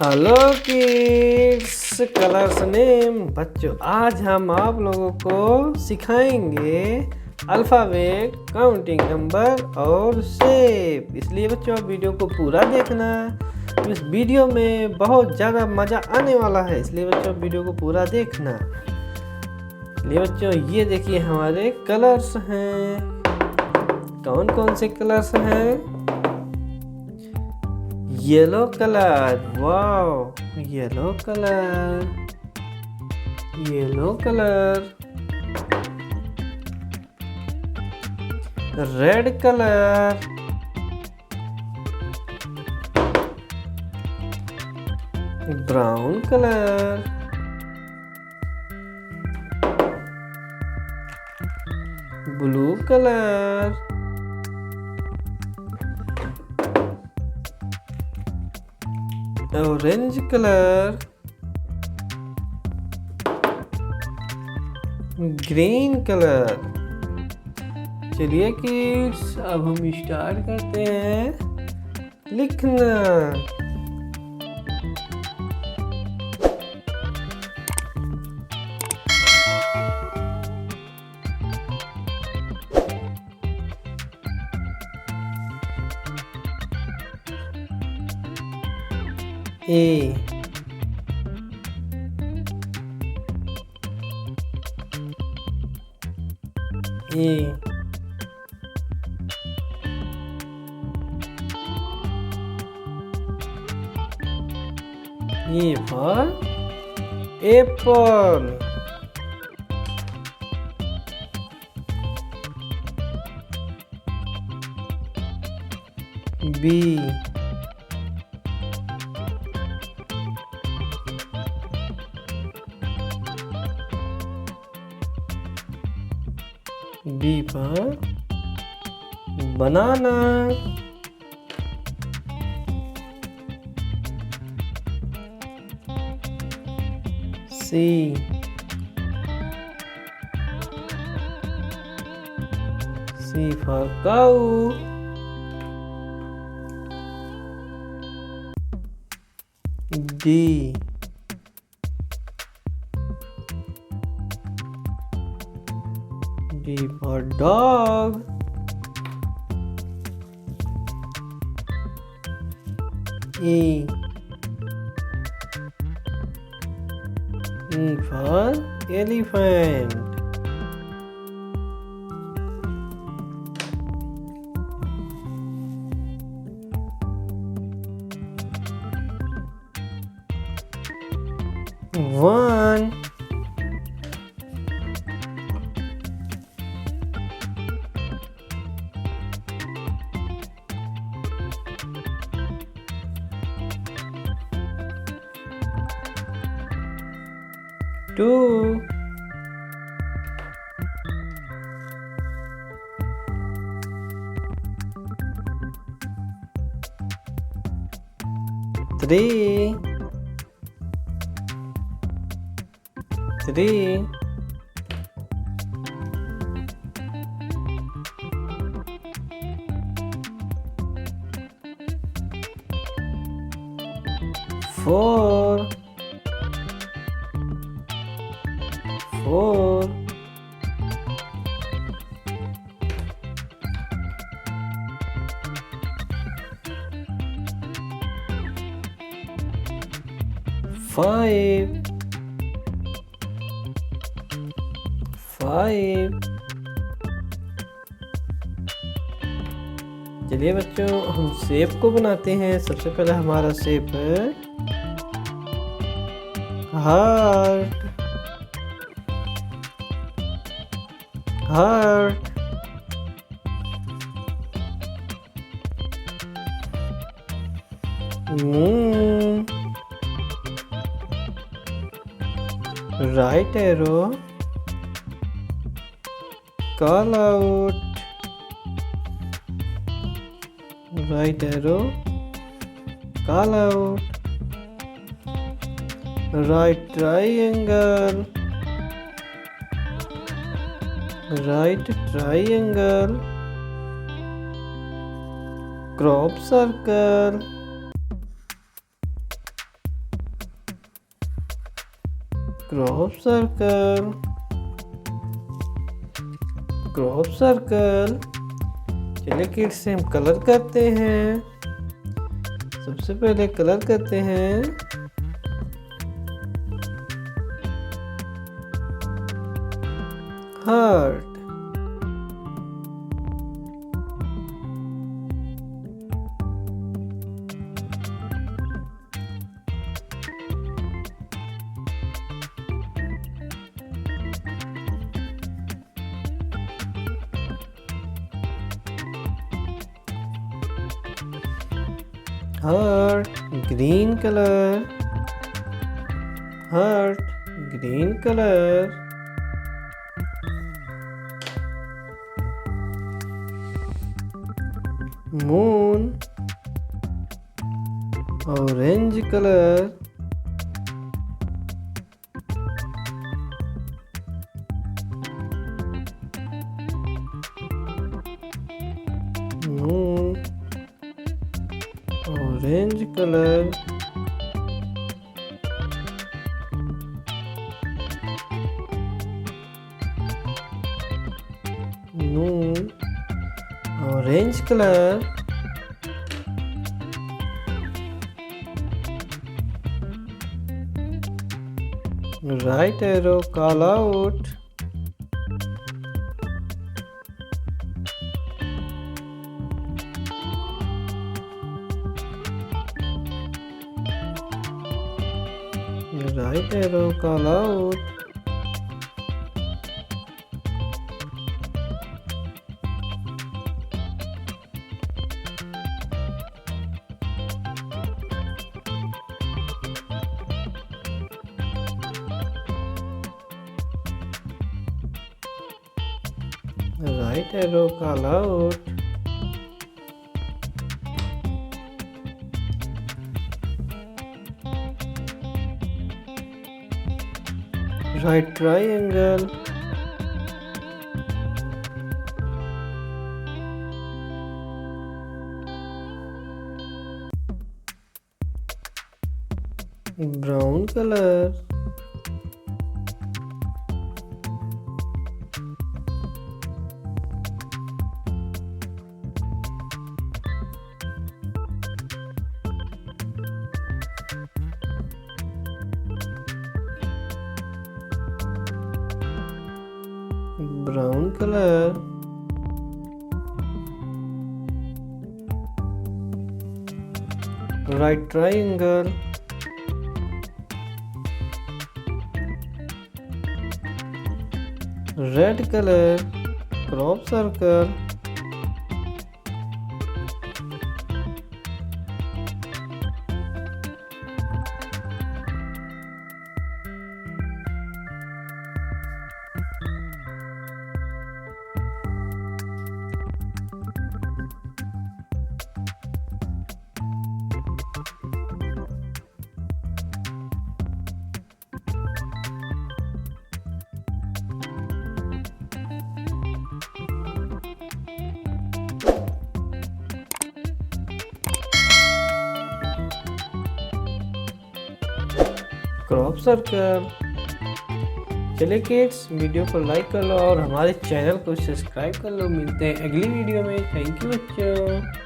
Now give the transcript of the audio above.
Hello kids colours name बच्चों, आज हम आप लोगों को सिखाएंगे अल्फ़ाबेट, काउंटिंग नंबर और शेप। इसलिए बच्चों वीडियो को पूरा देखना। इस वीडियो में बहुत ज़्यादा मज़ा आने वाला है, इसलिए बच्चों वीडियो को पूरा देखना। इसलिए बच्चों ये देखिए हमारे कलर्स हैं। कौन कौन से कलर्स हैं? Yellow colour, wow yellow colour, yellow colour. Red colour, brown colour, blue colour, orange colour, green colour. चलिए किड्स अब हम स्टार्ट करते हैं लिखना। A for apple. बी पर banana. C for cow. D for dog. E for elephant. One. Two. Three. Four. Five. चलिए बच्चों हम शेप को बनाते हैं। सबसे पहले हमारा शेप है heart. Moon. Right arrow, call out. Right arrow, call out. Right triangle, crop circle. Crop circle, crop circle. चलिए किड्स से हम कलर करते हैं। सबसे पहले कलर करते हैं heart, heart, green color, heart, green color, moon, orange color, moon, orange color, moon, orange color, right arrow call out, right arrow call out, right arrow call out, right triangle, brown color, brown color, right triangle, red color, crop circle, crop circle. चलिए kids video को like कर लो और हमारे channel को subscribe कर लो। मिलते हैं अगली वीडियो में। थैंक यू बच्चों।